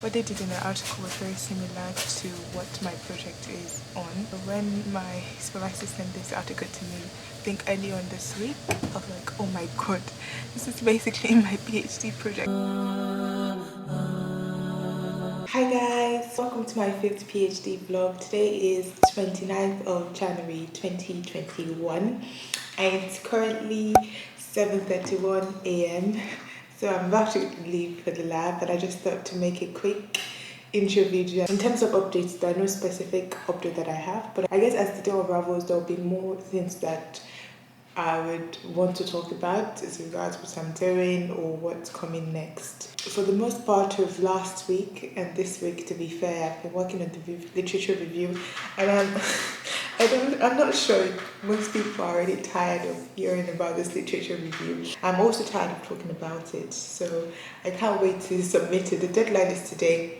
What they did in the article was very similar to what my project is on. When my supervisor sent this article to me, I think early on this week, I was like, oh my god, this is basically my PhD project. Hi guys, welcome to my 5th PhD vlog. Today is 29th of January 2021 and it's currently 7:31 a.m. So I'm about to leave for the lab, but I just thought to make a quick intro video. In terms of updates, there are no specific update that I have, but I guess as the day unravels, there will be more things that I would want to talk about as regards what I'm doing or what's coming next. For the most part of last week and this week, to be fair, I've been working on the literature review, and I'm not sure if most people are already tired of hearing about this literature review. I'm also tired of talking about it, so I can't wait to submit it. The deadline is today.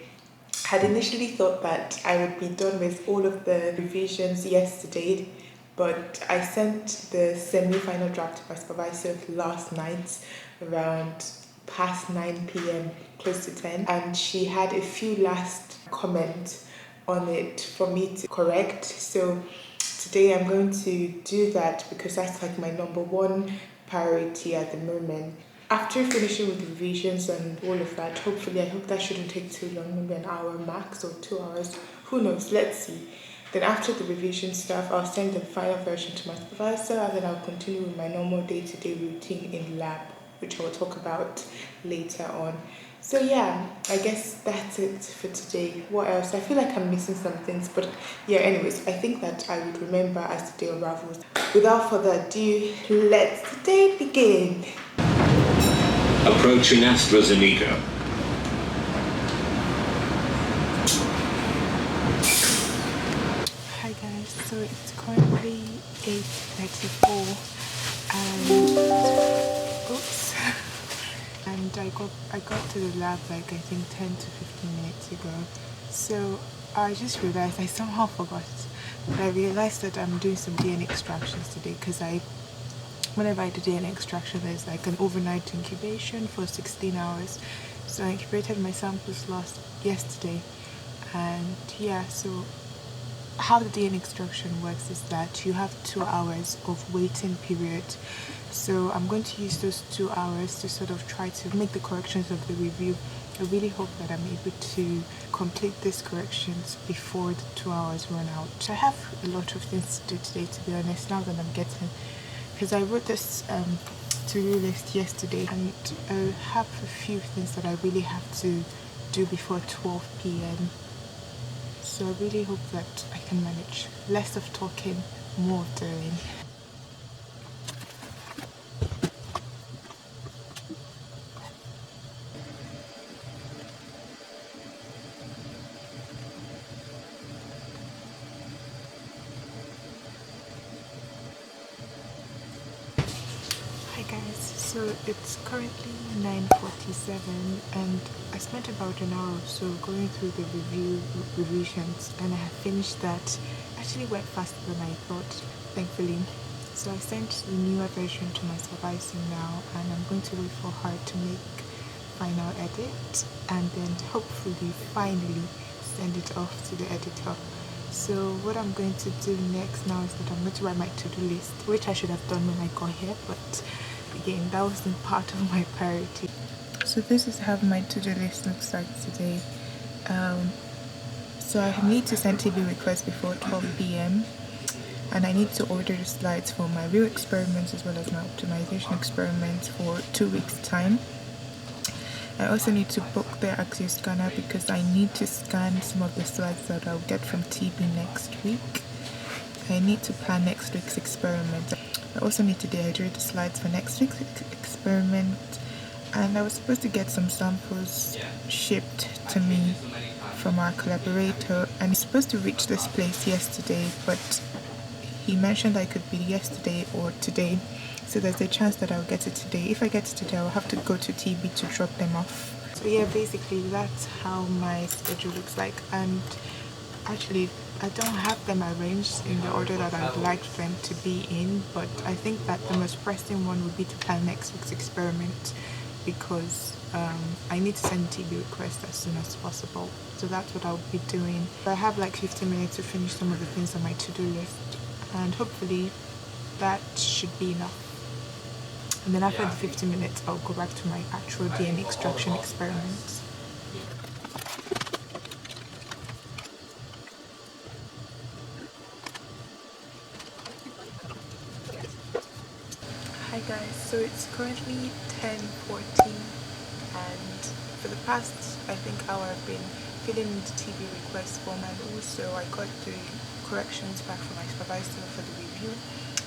I had initially thought that I would be done with all of the revisions yesterday, but I sent the semi-final draft to my supervisor last night around past 9 p.m, close to 10, and she had a few last comments on it for me to correct. So today I'm going to do that because that's like my number one priority at the moment. After finishing with the revisions and all of that, hopefully, I hope that shouldn't take too long, maybe an hour max or 2 hours, who knows, let's see. Then after the revision stuff, I'll send the final version to my supervisor, and then I'll continue with my normal day-to-day routine in lab, which I will talk about later on. So yeah, I guess that's it for today. What else? I feel like I'm missing some things, but yeah, anyways, I think that I would remember as the day unravels. Without further ado, let's the day begin. Approaching AstraZeneca. Hi guys, so it's currently 8:34 and oops. And I got to the lab like I think 10 to 15 minutes ago. So I just realized I somehow forgot. But I realized that I'm doing some DNA extractions today because whenever I do DNA extraction, there's like an overnight incubation for 16 hours. So I incubated my samples yesterday, and yeah, so how the DNA extraction works is that you have 2 hours of waiting period. So I'm going to use those 2 hours to sort of try to make the corrections of the review. I really hope that I'm able to complete these corrections before the 2 hours run out. I have a lot of things to do today, to be honest, now that I'm getting, because I wrote this to-do list yesterday, and I have a few things that I really have to do before 12 p.m. So I really hope that I can manage. Less of talking, more of doing. Hi guys, so it's currently 9:47 and I spent about an hour or so going through the revisions, and I have finished that. Actually went faster than I thought, thankfully. So I sent the newer version to my supervisor now, and I'm going to wait for her to make final edit and then hopefully finally send it off to the editor. So what I'm going to do next now is that I'm going to write my to-do list, which I should have done when I got here, but again, that wasn't part of my priority. So this is how my to-do list looks like today. So I need to send TB requests before 12 p.m. and I need to order the slides for my real experiments as well as my optimization experiments for 2 weeks time. I also need to book the Axio scanner because I need to scan some of the slides that I'll get from TB next week. I need to plan next week's experiment. I also need to dehydrate the slides for next week's experiment, and I was supposed to get some samples shipped to me from our collaborator, and he's supposed to reach this place yesterday, but he mentioned I could be yesterday or today, so there's a chance that I'll get it today. If I get it today, I'll have to go to TB to drop them off. So yeah, basically that's how my schedule looks like, and actually I don't have them arranged in the order that I'd like them to be in, but I think that the most pressing one would be to plan next week's experiment, because I need to send TB request as soon as possible. So that's what I'll be doing. I have like 15 minutes to finish some of the things on my to-do list, and hopefully that should be enough. And then after the 15 minutes, I'll go back to my actual DNA extraction experiments. Hi guys, so it's currently 10:14, and for the past I think hour I've been filling in the TB request form, and also I got the corrections back from my supervisor for the review.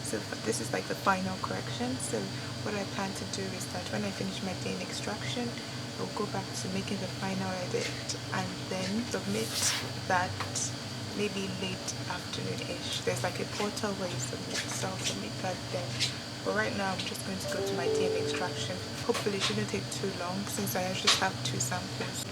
So this is like the final correction. So what I plan to do is that when I finish my DNA extraction, I'll go back to making the final edit and then submit that maybe late afternoon-ish. There's like a portal where you submit, so I'll submit that then. But right now I'm just going to go to my DNA extraction. Hopefully it shouldn't take too long since I just have 2 samples.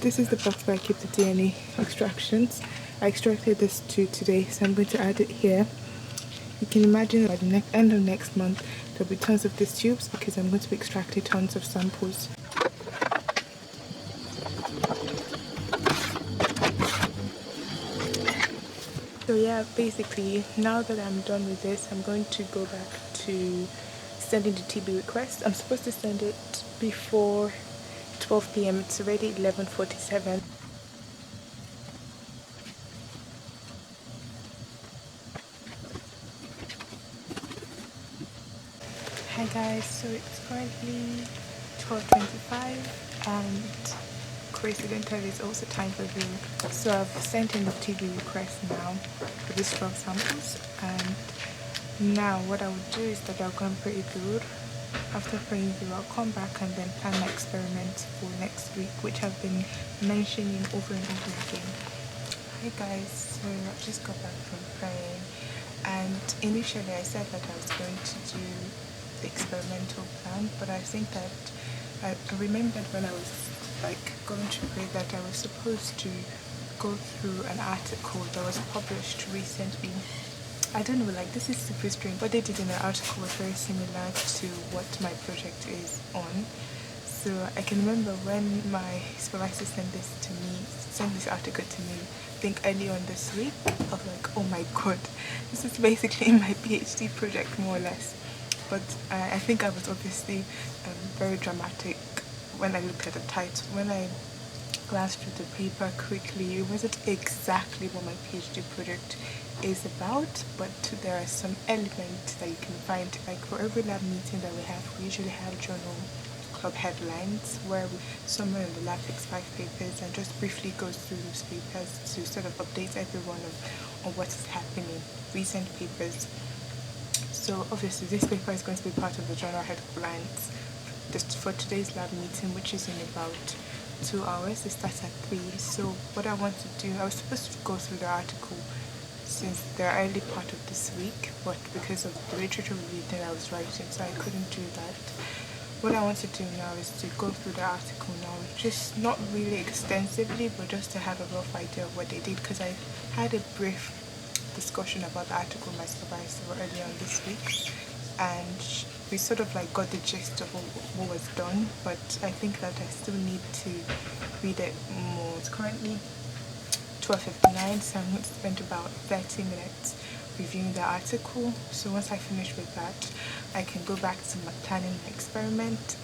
This is the box where I keep the DNA extractions. I extracted this 2 today, so I'm going to add it here. You can imagine by the end of next month there'll be tons of these tubes because I'm going to be extracting tons of samples. So yeah, basically now that I'm done with this, I'm going to go back to sending the TB request. I'm supposed to send it before 12 p.m. It's already 11:47. Hi guys, so it's currently 12:25 and coincidentally it's also time for the so I've sent in the TB request now for these 12 samples, and now what I would do is that I'll go and pray through. After praying through, I'll come back and then plan my experiments for next week, which I've been mentioning over and over again. Hi guys, so I just got back from praying, and initially I said that I was going to do the experimental plan, but I think that I remembered when I was like going to pray that I was supposed to go through an article that was published recently I don't know, like this is super strange. What they did in the article was very similar to what my project is on. So I can remember when my supervisor sent this article to me, I think early on this week. I was like, oh my god, this is basically my PhD project more or less. But I think I was obviously very dramatic when I looked at the title. When I glanced through the paper quickly, it wasn't exactly what my PhD project is about, but there are some elements that you can find. Like for every lab meeting that we usually have journal club headlines where someone in the lab picks 5 papers and just briefly goes through those papers to sort of update everyone on what is happening, recent papers. So obviously this paper is going to be part of the journal headlines just for today's lab meeting, which is in about 2 hours. It starts at 3. So what I want to do, I was supposed to go through the article since the early part of this week, but because of the literature review that I was writing, so I couldn't do that. What I want to do now is to go through the article now, just not really extensively, but just to have a rough idea of what they did, because I had a brief discussion about the article with my supervisor earlier on this week, and we sort of like got the gist of what was done, but I think that I still need to read it more. It's currently 12:59, so I'm going to spend about 30 minutes reviewing the article. So once I finish with that, I can go back to planning my experiment.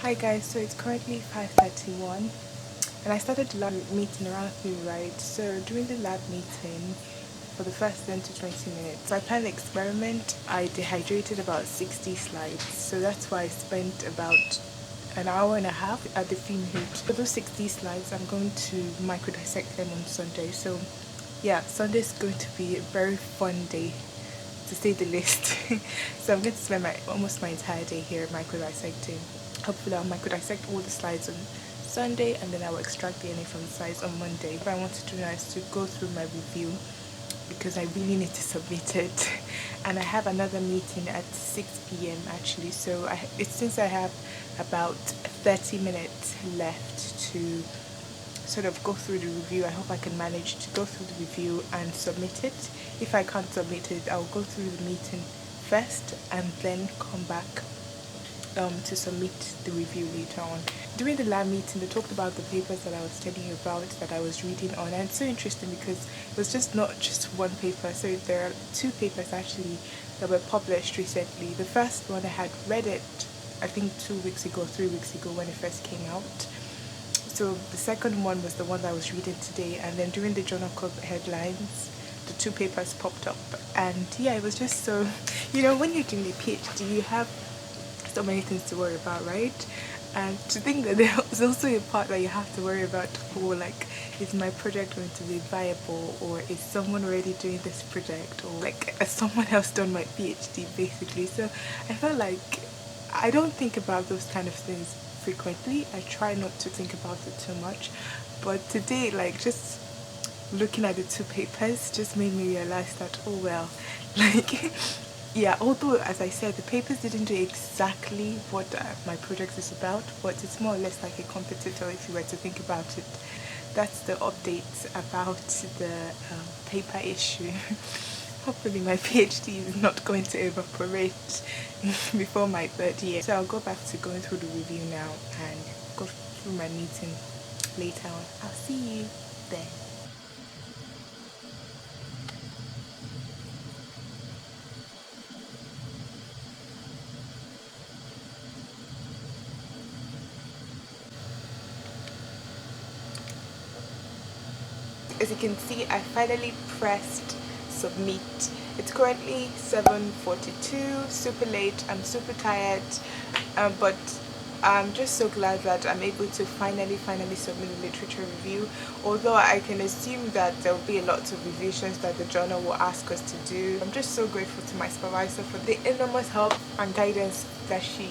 Hi guys, so it's currently 5:31 and I started the lab meeting around 3, right? So during the lab meeting, for the first 10 to 20 minutes, I planned the experiment. I dehydrated about 60 slides, so that's why I spent about an hour and a half at the fume hood. For those 60 slides, I'm going to micro dissect them on Sunday. So yeah, Sunday is going to be a very fun day, to say the least. So I'm going to spend almost my entire day here micro dissecting. Hopefully I'll micro dissect all the slides on Sunday, and then I will extract DNA from the slides on Monday. What I want to do now is to go through my review, because I really need to submit it. And I have another meeting at 6 p.m. actually, so since I have about 30 minutes left to sort of go through the review, I hope I can manage to go through the review and submit it. If I can't submit it, I'll go through the meeting first and then come back to submit the review later on. During the lab meeting, they talked about the papers that I was telling you about that I was reading on, and it's so interesting because it was not just one paper. So there are 2 papers actually that were published recently. The first one, I had read it I think 2 weeks ago, 3 weeks ago when it first came out. So the second one was the one that I was reading today, and then during the journal club headlines, the 2 papers popped up, and yeah, it was just so, when you're doing a PhD, you have so many things to worry about, right? And to think that there's also a part that you have to worry about, like, is my project going to be viable, or is someone already doing this project, or like, has someone else done my PhD basically? So I felt like I don't think about those kind of things frequently. I try not to think about it too much, but today, like, just looking at the 2 papers just made me realize that, oh well, like, yeah, although as I said, the papers didn't do exactly what my project is about, but it's more or less like a competitor if you were to think about it. That's the update about the paper issue. Hopefully my PhD is not going to evaporate before my 3rd year. So I'll go back to going through the review now and go through my meeting later on. I'll see you then. As you can see, I finally pressed submit. It's currently 7:42, super late, I'm super tired, but I'm just so glad that I'm able to finally submit a literature review, although I can assume that there will be a lot of revisions that the journal will ask us to do. I'm just so grateful to my supervisor for the enormous help and guidance that she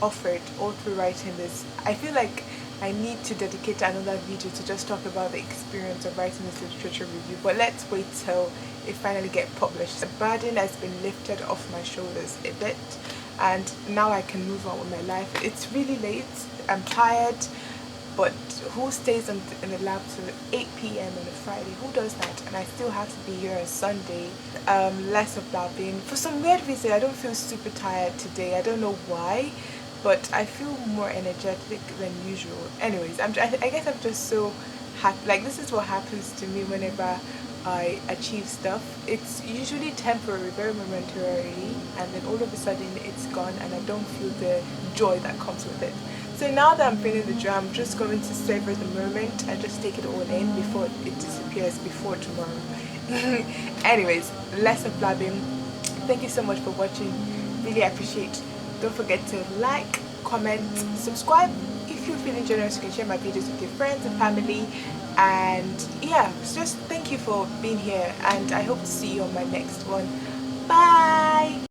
offered all through writing this. I feel like I need to dedicate another video to just talk about the experience of writing this literature review, but let's wait till it finally gets published. The burden has been lifted off my shoulders a bit, and now I can move on with my life. It's really late, I'm tired, but who stays in the lab till 8 p.m. on a Friday? Who does that? And I still have to be here on Sunday. Less of blabbing. For some weird reason, I don't feel super tired today. I don't know why, but I feel more energetic than usual. Anyways, I guess I'm just so happy. Like, this is what happens to me whenever I achieve stuff. It's usually temporary, very momentarily, and then all of a sudden it's gone and I don't feel the joy that comes with it. So now that I'm feeling the joy, I'm just going to savor the moment and just take it all in before it disappears, before tomorrow. Anyways, less of blabbing. Thank you so much for watching. Really appreciate. Don't forget to like, comment, subscribe. If you're feeling generous, you can share my videos with your friends and family. And yeah, just thank you for being here, and I hope to see you on my next one. Bye.